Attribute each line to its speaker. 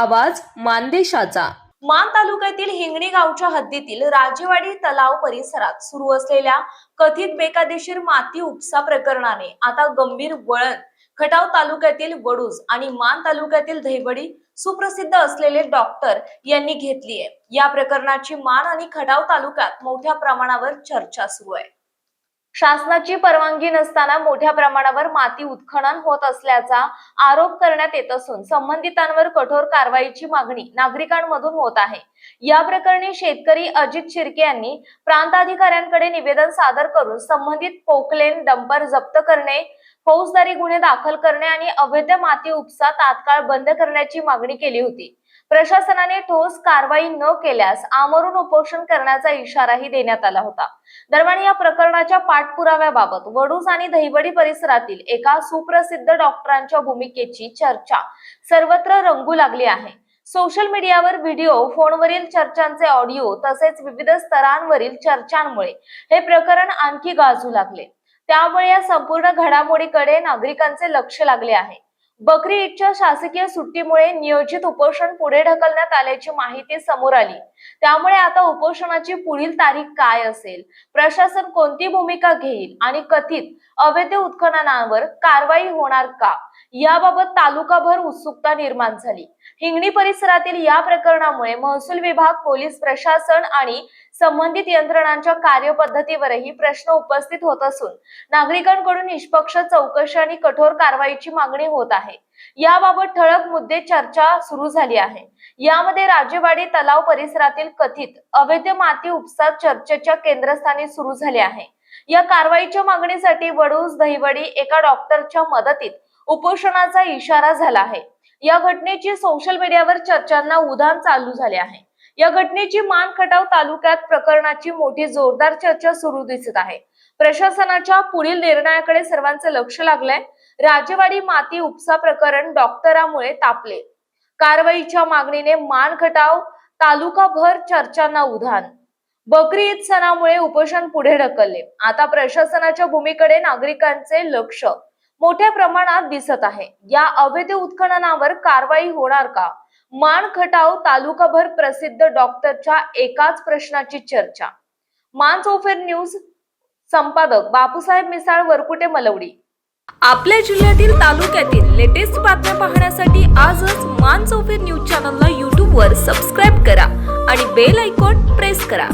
Speaker 1: आवाज मानदेशाचा।
Speaker 2: मान तालुक्यातील हिंगणी गावच्या हद्दीतील राजेवाडी तलाव परिसरात सुरू असलेल्या कथित बेकायदेशीर माती उपसा प्रकरणाने आता गंभीर वळण खटाव तालुक्यातील वडूज आणि मान तालुक्यातील दहिवडी सुप्रसिद्ध असलेले डॉक्टर यांनी घेतली आहे। या प्रकरणाची मान आणि खटाव तालुक्यात मोठ्या प्रमाणावर चर्चा सुरू आहे। शासनाची परवानगी नसताना मोठ्या प्रमाणावर माती उत्खनन होत असल्याचा आरोप करण्यात येत असून संबंधितांवर कठोर कारवाईची मागणी नागरिकांमधून होत आहे। या प्रकरणी शेतकरी अजित शिर्के यांनी प्रांताधिकाऱ्यांकडे निवेदन सादर करून संबंधित पोकलेन डंपर जप्त करणे, फौजदारी गुन्हे दाखल करणे आणि अवैध माती उपसा तात्काळ बंद करण्याची मागणी केली होती। प्रशासनाने ठोस कारवाई न केल्यास आमरण उपोषण करण्याचा इशाराही देण्यात आला होता। दरम्यान या प्रकरणाच्या पाठपुराव्याबाबत वडूज आणि दहिवडी परिसरातील एका सुप्रसिद्ध डॉक्टरांच्या भूमिकेची चर्चा सर्वत्र रंगू लागली आहे। सोशल मीडियावर व्हिडिओ, फोनवरील चर्चांचे ऑडिओ तसेच विविध स्तरांवरील चर्चांमुळे हे प्रकरण आणखी गाजू लागले। त्यामुळे या संपूर्ण घडामोडीकडे नागरिकांचे लक्ष लागले आहे। बकरी ईदच्या शासकीय सुट्टीमुळे नियोजित उपोषण पुढे ढकलण्यात आल्याची माहिती समोर आली। त्यामुळे आता उपोषणाची पुढील तारीख काय असेल, प्रशासन कोणती भूमिका घेईल आणि कथित अवैध उत्खननावर कारवाई होणार का, याबाबत तालुकाभर उत्सुकता निर्माण झाली। हिंगणी परिसरातील या प्रकरणामुळे महसूल विभाग, पोलीस प्रशासन आणि संबंधित यंत्रणांच्या कार्यपद्धतीवरही प्रश्न उपस्थित होत असून नागरिकांकडून निष्पक्ष चौकशी आणि कठोर कारवाईची मागणी होत आहे। याबाबत ठळक मुद्दे चर्चा सुरू झाली आहे। यामध्ये राजेवाडी तलाव परिसरातील कथित अवैध माती उपसा चर्चेच्या केंद्रस्थानी सुरू झाले आहे। या कारवाईच्या मागणीसाठी वडूज दहिवडी एका डॉक्टरच्या मदतीत उपोषणाचा इशारा झाला आहे। या घटनेची सोशल मीडियावर चर्चांना उधाण चालू झाले आहे। या घटनेची मान खटाव तालुक्यात प्रकरणाची मोठी जोरदार चर्चा सुरू दिसत आहे। प्रशासनाच्या पुढील निर्णयाकडे सर्वांचे लक्ष लागलंय। राजेवाडी माती उपसा प्रकरण डॉक्टरांमुळे तापले, कारवाईच्या मागणीने मान खटाव तालुकाभर चर्चांना उधाण, बकरी ईद सणामुळे उपोषण पुढे ढकलले। आता प्रशासनाच्या भूमिकेकडे नागरिकांचे लक्ष मोठ्या प्रमाणात दिसत आहे। या अवैध उत्खननावर कारवाई होणार का? मान खटाव तालुकाभर प्रसिद्ध डॉक्टरच्या एकाच प्रश्नाची चर्चा। मान चौफेर न्यूज संपादक बापूसाहेब मिसाळ, वरकुटे, मलवडी।
Speaker 1: आपल्या जिल्ह्यातील तालुक्यातील लेटेस्ट बातम्या पाहण्यासाठी आजच मान चौफेर न्यूज चॅनलला YouTube वर सबस्क्राईब करा आणि बेल आयकॉन प्रेस करा।